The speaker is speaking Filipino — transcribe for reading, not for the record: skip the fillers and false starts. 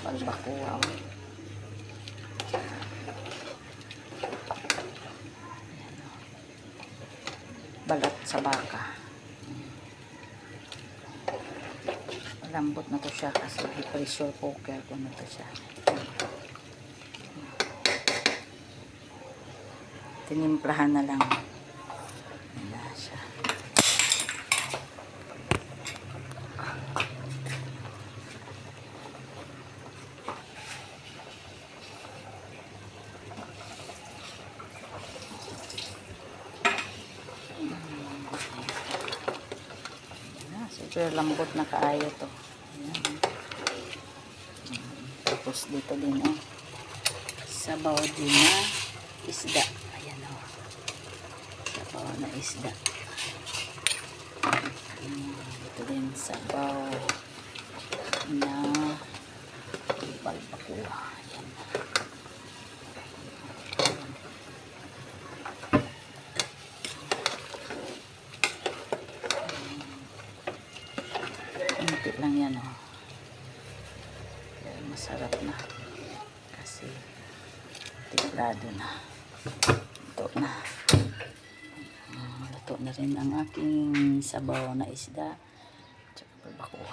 Balbakuaw. Balat sa baka. Lambot na to siya kasi pressure cooker ko na to siya. Tinimplahan na lang. Wala siya. Super lambot na kaayo to. Ayan. Tapos dito din sabaw din na isda. Ayan o. Sabaw na isda. Dito din sabaw na balbacoa. Ayan. Kunti lang yan o. Masarap na. Kasi tiglado na. Ito na. Luto na rin ang aking sabaw na isda. Tsaka balbacoa.